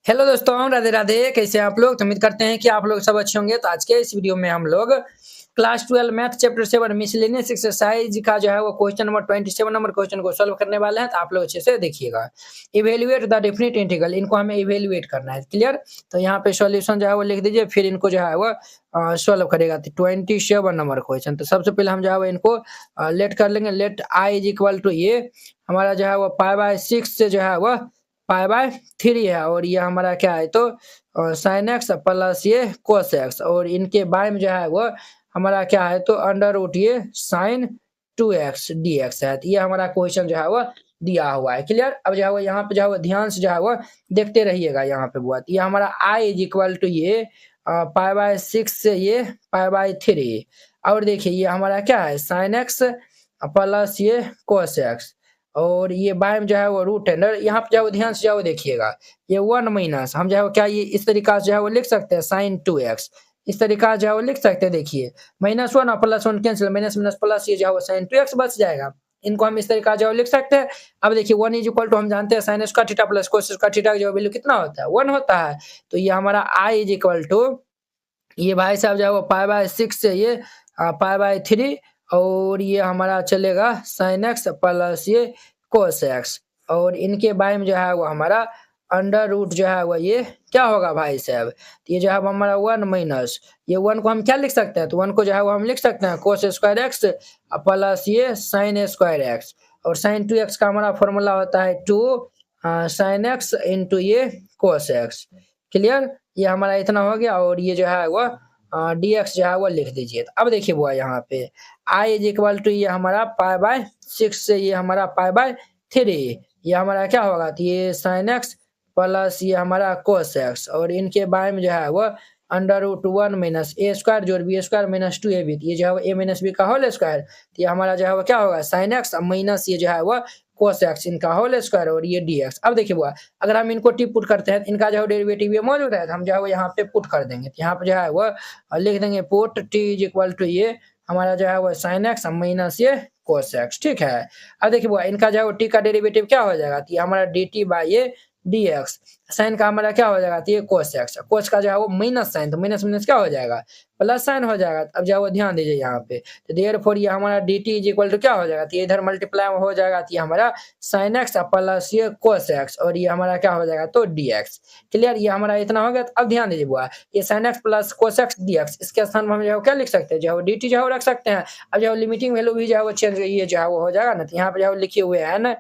Hello दोस्तों, राधे राधे। कैसे हैं आप लोग? तो उम्मीद करते हैं कि आप लोग सब अच्छे होंगे। तो आज के इस वीडियो में हम लोग class 12 math chapter 7 miscellaneous exercise का जो है वो क्वेश्चन नंबर 27 नंबर क्वेश्चन को सॉल्व करने वाले हैं। तो आप लोग अच्छे से देखिएगा। इवेल्युएट द डेफिनिट इंटीग्रल, इनको हमें इवेल्युएट करना है। क्लियर? तो यहाँ पे सॉल्यूशन जो है वो लिख दीजिए, फिर इनको जो है वो सॉल्व करेगा। तो 27 नंबर क्वेश्चन, तो सबसे पहले हम जो है वो इनको लेट कर लेंगे। Let I is equal to ये हमारा जो है वो π/6 से जो है वो π/3 है, और ये हमारा क्या है तो sin x प्लस ये cos x, और इनके बारे में जो है वो हमारा क्या है तो अंडर रूट ये sin 2x dx है। तो ये हमारा क्वेश्चन जो है वो दिया हुआ है। क्लियर? अब जो है वो यहाँ पे जो है वो ध्यान से जो है वो देखते रहिएगा। यहाँ पे बुआ ये हमारा i इज इक्वल टू ये π/6 से ये π/3, और देखिए ये हमारा क्या है sin x प्लस ये cos x, और ये बाय में जो है वो रूट है। यहाँ पे जो है ध्यान से जो है देखिएगा, ये 1 माइनस हम जो है क्या ये इस तरीका से जो है वो लिख सकते हैं sin 2x, इस तरीका से जो है वो लिख सकते हैं। देखिए -1 और +1 कैंसिल, माइनस माइनस प्लस ये जो है वो sin 2x बच जाएगा। इनको हम इस तरीका जो है लिख सकते हैं। अब देखिए 1 इज इक्वल टू हम जानते हैं sin square theta plus cos square theta का जो वैल्यू कितना होता है 1 होता है। तो ये हमारा i इज इक्वल टू ये भाई साहब जो है वो π/6 से ये π/3, और ये हमारा चलेगा sin x प्लस ये cos x, और इनके बारे में जो है वो हमारा अंडर रूट जो है वो ये क्या होगा भाई साहब, ये जो है हमारा 1 माइनस ये 1 को हम क्या लिख सकते हैं, तो 1 को जो है वो हम लिख सकते हैं cos स्क्वायर x प्लस ये sin स्क्वायर x, और sin 2x का हमारा फॉर्मूला होता है 2 sin x इंटू ये cos x। क्लियर? ये हमारा इतना हो गया, और ये जो है वो dx जो है वो लिख दीजिए। अब देखिए बुआ यहाँ पे i इज इक्वल टू ये हमारा π/6 से ये हमारा π/3, ये हमारा क्या होगा तो ये sin x प्लस ये हमारा cos x, और इनके बारे में जो है वो अंडर रूट 1 माइनस ए स्क्वायर जोड़ बी स्क्वायर माइनस 2ab, ये जो है वो a माइनस बी का होल स्क्वायर, तो ये हमारा जो है वो क्या होगा sin x माइनस ये जो है वो cos x इनका होल स्क्वायर, और ये dx। अब देखिए बुआ अगर हम इनको टी पुट करते हैं, इनका जो है डेरिवेटिव ये मौजूद है, तो हम जो है वो यहाँ पे पुट कर देंगे। तो यहाँ पे जो है वो लिख देंगे put t is equal to ये हमारा जो है वो sin x माइनस ये cos x। ठीक है? अब देखिए बुआ इनका जो है वो t का डेरिवेटिव क्या हो जाएगा, तो ये हमारा dt बाय ये dx, साइन का हमारा क्या हो जाएगा तो ये cos x, cos का जो है वो माइनस साइन, तो माइनस माइनस क्या हो जाएगा प्लस साइन हो जाएगा। अब जो है वो ध्यान दीजिए यहाँ पे, तो देयरफॉर ये हमारा dt इज इक्वल टू क्या हो जाएगा, तो ये इधर मल्टीप्लाई हो जाएगा, तो ये हमारा sin x प्लस ये cos x, और ये हमारा क्या हो जाएगा तो dx। क्लियर? ये हमारा इतना हो गया। अब ध्यान दीजिए बुआ ये sin x plus cos x dx, इसके स्थान पर हम जो है क्या लिख सकते हैं, जो है वो dt जो है वो रख सकते हैं। अब जो है लिमिटिंग वैल्यू भी जो है वो चेंज ये जो है वो हो जाएगा ना, तो यहाँ पे जो है लिखे हुए हैं ना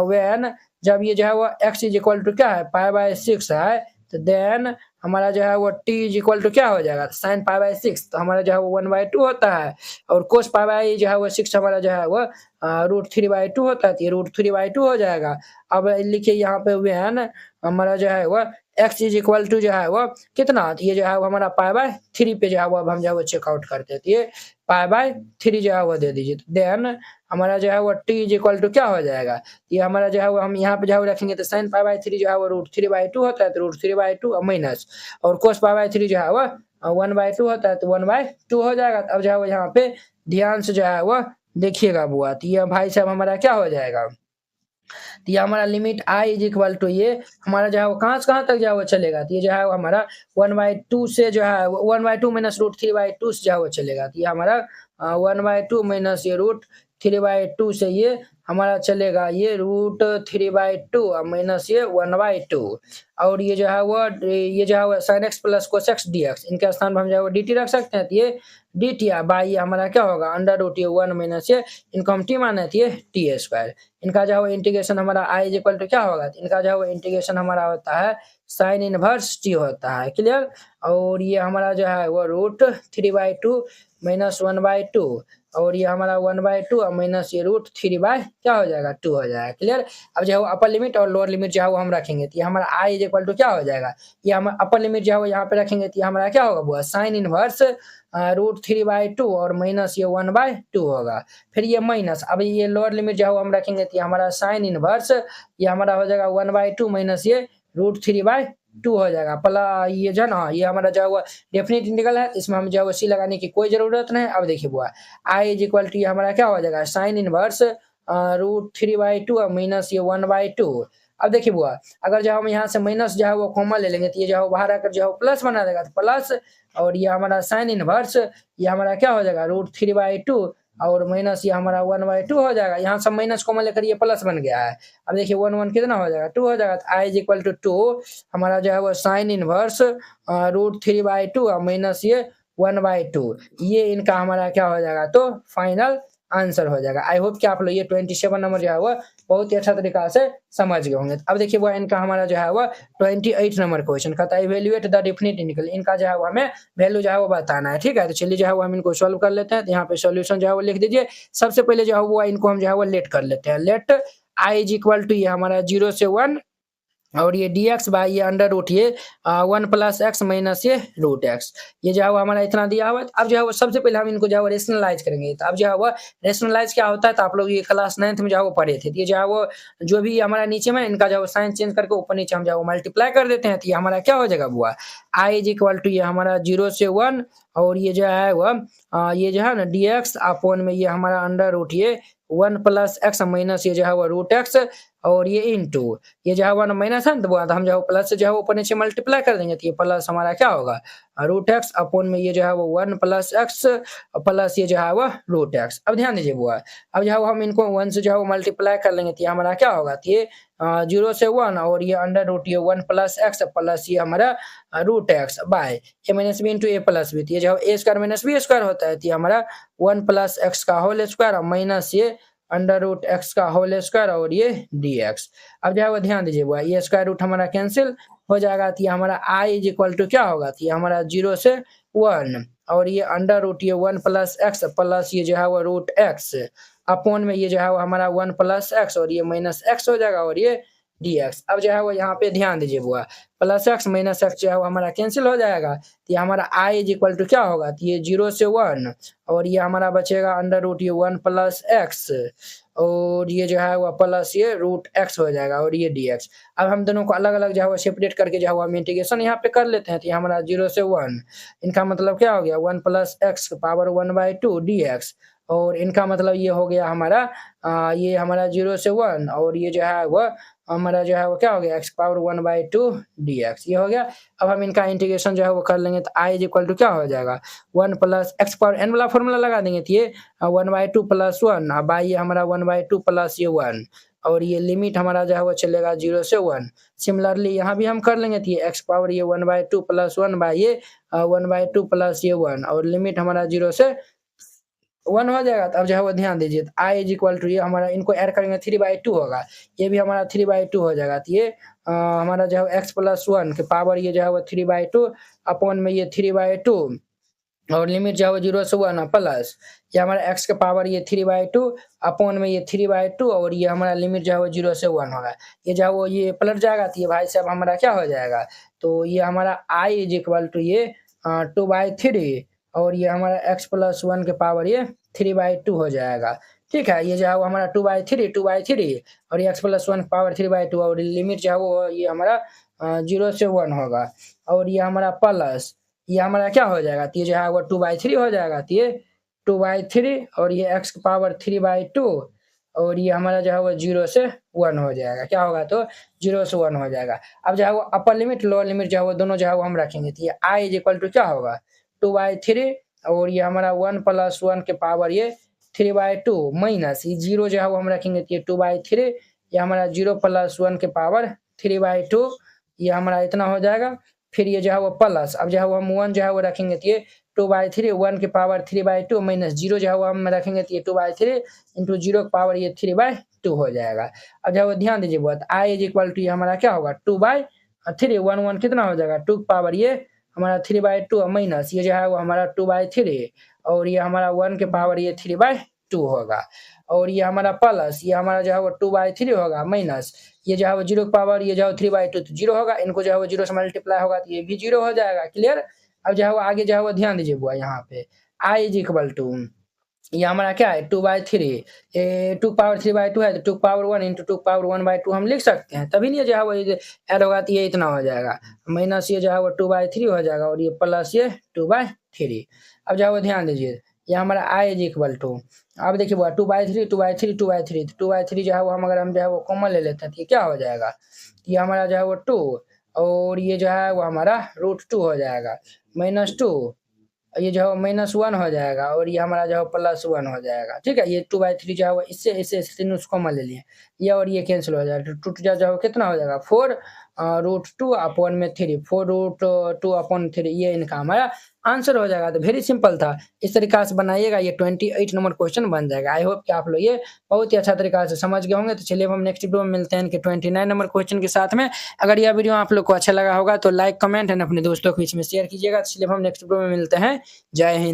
when जब ये जो है वो x इज इक्वल टू क्या है π/6 है, तो देन हमारा जो है वो t इज इक्वल टू क्या हो जाएगा sin π/6, तो हमारा जो है वो 1/2 होता है, और cos π जो है वो 6 हमारा जो है वो √3/2 होता है, तो ये √3/2 हो जाएगा। अब लिखिए यहाँ पे when हमारा जो है वो x इज इक्वल टू जो है वो कितना, तो ये जो है वो हमारा π/3 पे जो है वो अब हम जो है वो चेकआउट करते हैं, तो ये π/3 जो है वो दे दीजिए। तो देन हमारा जो है वो t इज इक्वल टू क्या हो जाएगा, ये हमारा जो है वो हम यहाँ पे जो है रखेंगे, तो sin π/3 जो है वो √3/2 होता है, तो √3/2 माइनस, और cos π/3 जो है वो 1/2 होता है, तो 1/2 हो जाएगा। अब जो है वो यहाँ पे ध्यान से जो है वो देखिएगा बुआ, तो ये भाई साहब हमारा क्या हो जाएगा, तो ये हमारा limit i is equal to ये हमारा जो है वो कहाँ से कहाँ तक जो है वो चलेगा, तो ये जो है वो हमारा 1/2 से जो है 1/2 माइनस √3/2 से जो है वो चलेगा, तो ये हमारा 1/2 माइनस ये √3/2 से ये हमारा चलेगा ये √3/2 माइनस ये 1/2, और ये जो है वो sin x plus cos x dx, इनके स्थान पर हम जो है वो dt रख सकते हैं, तो ये dt बाई ये हमारा क्या होगा अंडर रूट ये 1 माइनस ये इनको हम t माने, तो ये t स्क्वायर। इनका जो है वो इंटीग्रेशन हमारा i इज इक्वल टू क्या होगा, इनका जो है वो इंटीग्रेशन हमारा होता है sin इनवर्स t होता है। क्लियर? और ये हमारा जो है वो √3/2 माइनस 1/2, और ये हमारा 1/2 माइनस ये √3 क्या हो जाएगा 2 हो जाएगा। क्लियर? अब जो है वो अपर लिमिट और लोअर लिमिट जो है वो हम रखेंगे, तो ये हमारा i इज इक्वल टू क्या हो जाएगा, ये हम अपर लिमिट जो है वो यहाँ पे रखेंगे, तो ये हमारा क्या होगा वो sin इनवर्स √3/2 और माइनस ये 1/2 होगा, फिर ये माइनस, अब ये लोअर लिमिट जो है वो हम रखेंगे, तो ये हमारा sin इनवर्स ये हमारा हो जाएगा 1/2 माइनस ये √3/2 हो जाएगा, प्लस ये जो है ना ये हमारा जो है वो डेफिनेट इंटीग्रल है, इसमें हम जो है वो सी लगाने की कोई जरूरत नहीं। अब देखिए बुआ i इज इक्वल टू हमारा क्या हो जाएगा sin इनवर्स √3/2 माइनस ये 1/2। अब देखिए बुआ, अगर जो हम यहाँ से माइनस जो है वो कॉमन ले लेंगे तो ये जो है बाहर आकर जो है प्लस बना देगा, तो प्लस और ये हमारा साइन इनवर्स ये हमारा क्या हो जाएगा √3/2 और माइनस ये हमारा 1/2 हो जाएगा। यहाँ सब माइनस कॉमन लेकर ये प्लस बन गया है। अब देखिए 1 1 कितना हो जाएगा 2 हो जाएगा, तो i = 2 हमारा जो है वो साइन इनवर्स √3/2 और माइनस ये 1/2 ये इनका हमारा क्या हो जाएगा तो फाइनल आंसर हो जाएगा। आई होप कि आप लोग ये 27 नंबर जो है वो बहुत ही अच्छा तरीका से समझ गए होंगे। अब देखिए वो इनका हमारा जो है वो 28 नंबर क्वेश्चन कहता है इवेल्युएट द डेफिनिट इंटीग्रल, इनका जो है वो हमें वैल्यू जो है वो बताना है। ठीक है, तो चलिए जो है वो हम इनको सॉल्व कर लेते हैं। तो यहाँ पे सॉल्यूशन जो है वो लिख दीजिए। सबसे पहले जो है वो इनको हम जो है वो लेट कर लेते हैं। लेट i = ये हमारा 0 से 1 और ये dx बाय ये अंडर रूट ये 1 + x माइनस ये √x, ये जो है वो हमारा इतना दिया हुआ है। अब जो है वो सबसे पहले हम इनको जो है वो रेशनलाइज करेंगे। तो अब जो है वो रेशनलाइज क्या होता है तो आप लोग ये क्लास 9th में जो है वो पढ़े थे। तो ये जो है वो जो भी हमारा नीचे में इनका जो है साइन चेंज करके ऊपर नीचे हम जो है वो मल्टीप्लाई कर देते हैं। तो ये हमारा क्या हो जाएगा बुआ i = ये हमारा 0 से 1 और ये जो है वो ये जो है ना dx अपॉन में ये हमारा अंडर रूट ये 1 + x माइनस ये जो है वो √x और ये इनटू ये जो है 1 माइनस है तो हम जो है प्लस से जो है ऊपर नीचे मल्टीप्लाई कर देंगे। तो ये प्लस हमारा क्या होगा √x अपॉन में ये जो है वो 1 + x प्लस ये जो है वो √x। अब ध्यान दीजिए बुआ, अब जो है हम इनको 1 से जो है वो मल्टीप्लाई कर लेंगे तो ये हमारा क्या होगा तो ये 0 से 1 और ये अंडर रूट ये 1 + x प्लस ये हमारा √x by a - b into a + b। ये जो a² - b² होता है तो ये हमारा 1 + x का होल स्क्वायर और माइनस ये अंडर रूट x का होल स्क्वायर और ये dx। अब जो है वो ध्यान दीजिए बुआ ये स्क्वायर रूट हमारा कैंसिल हो जाएगा। तो ये हमारा i = क्या होगा तो ये हमारा 0 से 1 और ये अंडर रूट ये 1 + x प्लस ये जो है वो √x अपॉन में ये जो है वो हमारा 1 + x और ये माइनस x हो जाएगा और ये dx। अब जो है वो यहाँ पे ध्यान दीजिए बुआ प्लस x माइनस x जो है वो हमारा कैंसिल हो जाएगा। तो ये हमारा i = क्या होगा तो ये 0 से 1 और ये हमारा बचेगा अंडर रूट ये 1 + x और ये जो है वो प्लस ये √x हो जाएगा और ये dx। अब हम दोनों को अलग अलग जो है वो सेपरेट करके जो है वो हम इंटीग्रेशन यहाँ पे कर लेते हैं। तो ये हमारा 0 से 1 इनका मतलब क्या हो गया 1 + x पावर 1/2 dx और इनका मतलब ये हो गया हमारा ये हमारा 0 से 1 और ये जो है वो हमारा जो है वो क्या हो गया x पावर 1/2 dx ये हो गया। अब हम इनका इंटीग्रेशन जो है वो कर लेंगे तो i = क्या हो जाएगा 1 + x पावर n वाला फॉर्मूला लगा देंगे तो ये 1/2 + 1 बाई ये हमारा 1/2 प्लस ये 1 और ये लिमिट हमारा जो है वो चलेगा 0 से 1। सिमिलरली यहाँ भी हम कर लेंगे तो ये x पावर ये 1/2 + 1 बाई ये 1/2 प्लस ये 1 और लिमिट हमारा 0 से 1 हो जाएगा। तो अब जो है वो ध्यान दीजिए i = ये हमारा इनको ऐड करेंगे 3/2 होगा, ये भी हमारा 3/2 हो जाएगा। तो ये हमारा जो है x + 1 के पावर ये जो है वो 3/2 अपॉन में ये 3/2 और लिमिट जो है वो 0 से 1 प्लस ये हमारा x के पावर ये 3/2 अपॉन में ये 3/2 और ये हमारा लिमिट जो है वो 0 से 1 होगा। ये जो है वो ये पलट जाएगा तो ये भाई साहब हमारा क्या हो जाएगा तो ये हमारा i = ये 2/3 और ये हमारा x + 1 के पावर ये 3/2 हो जाएगा। ठीक है, ये जो है वो हमारा 2/3 और ये x + 1 पावर 3/2 और लिमिट जो है वो ये हमारा 0 से 1 होगा और ये हमारा प्लस ये हमारा क्या हो जाएगा तो ये जो है वो 2/3 हो जाएगा। तो ये 2/3 और ये x पावर 3/2 और ये हमारा जो है वो 0 से 1 हो जाएगा। क्या होगा तो 0 से 1 हो जाएगा। अब जो है वो अपर लिमिट लोअर लिमिट जो है वो दोनों जो है वो हम रखेंगे। तो ये i = क्या होगा 2/3 और ये हमारा 1 + 1 के पावर ये 3/2 माइनस ये 0 जो है वो हम रखेंगे तो ये 2/3 ये हमारा 0 + 1 के पावर 3/2 ये हमारा इतना हो जाएगा। फिर ये जो है वो प्लस अब जो है वो हम 1 जो है वो रखेंगे तो ये 2/3 1 के पावर 3/2 माइनस 0 जो है वो हम रखेंगे तो ये 2/3 इंटू 0 के पावर ये 3/2 हो जाएगा। अब जो है वो ध्यान दीजिए बहुत i = ये हमारा क्या होगा 2/3 1 1 कितना हो जाएगा 2 के पावर ये हमारा 3/2 माइनस ये जो है वो हमारा 2/3 और ये हमारा 1 के पावर ये 3/2 होगा और ये हमारा प्लस ये हमारा जो है वो 2/3 होगा माइनस ये जो है वो 0 के पावर ये जो है 3/2 तो 0 होगा, इनको जो है वो 0 से मल्टीप्लाई होगा तो ये भी 0 हो जाएगा। क्लियर। अब जो है वो आगे जो है वो ध्यान दीजिए बुआ यहाँ पे i = ये हमारा क्या है 2/3 ये 2 पावर 3/2 है तो 2 पावर 1 इंटू 2 पावर 1/2 हम लिख सकते हैं। तभी नहीं जो है वो ऐड होगा तो ये इतना हो जाएगा माइनस ये जो है वो 2/3 हो जाएगा और ये प्लस ये 2/3। अब जो है वो ध्यान दीजिए ये हमारा आई इज इक्वल टू, अब देखिए वो 2/3 2/3 2/3 2/3 जो है वो हम अगर हम जो है वो कॉमन ले लेते हैं तो ये क्या हो जाएगा, ये हमारा जो है वो 2 और ये जो है वो हमारा √2 हो जाएगा, -2 ये जो है -1 हो जाएगा और ये हमारा जो है +1 हो जाएगा। ठीक है, ये 2/3 जो है वो इससे तीनों उसको कॉमन ले लिए, ये और ये कैंसिल हो जाएगा, 2 जो है वो कितना हो जाएगा 4 √2 अपॉन में 3 4√2 अपॉन 3 ये इनका हमारा आंसर हो जाएगा। तो वेरी सिंपल था, इस तरीका से बनाइएगा, ये 28 नंबर क्वेश्चन बन जाएगा। आई होप कि आप लोग ये बहुत ही अच्छा तरीका से समझ गए होंगे। तो चलिए हम नेक्स्ट वीडियो में मिलते हैं इनके 29 नंबर क्वेश्चन के साथ में। अगर यह वीडियो आप लोग को अच्छा लगा होगा तो लाइक कमेंट एंड अपने दोस्तों के बीच में शेयर कीजिएगा। तो चलिए हम नेक्स्ट वीडियो में मिलते हैं। जय हिंद।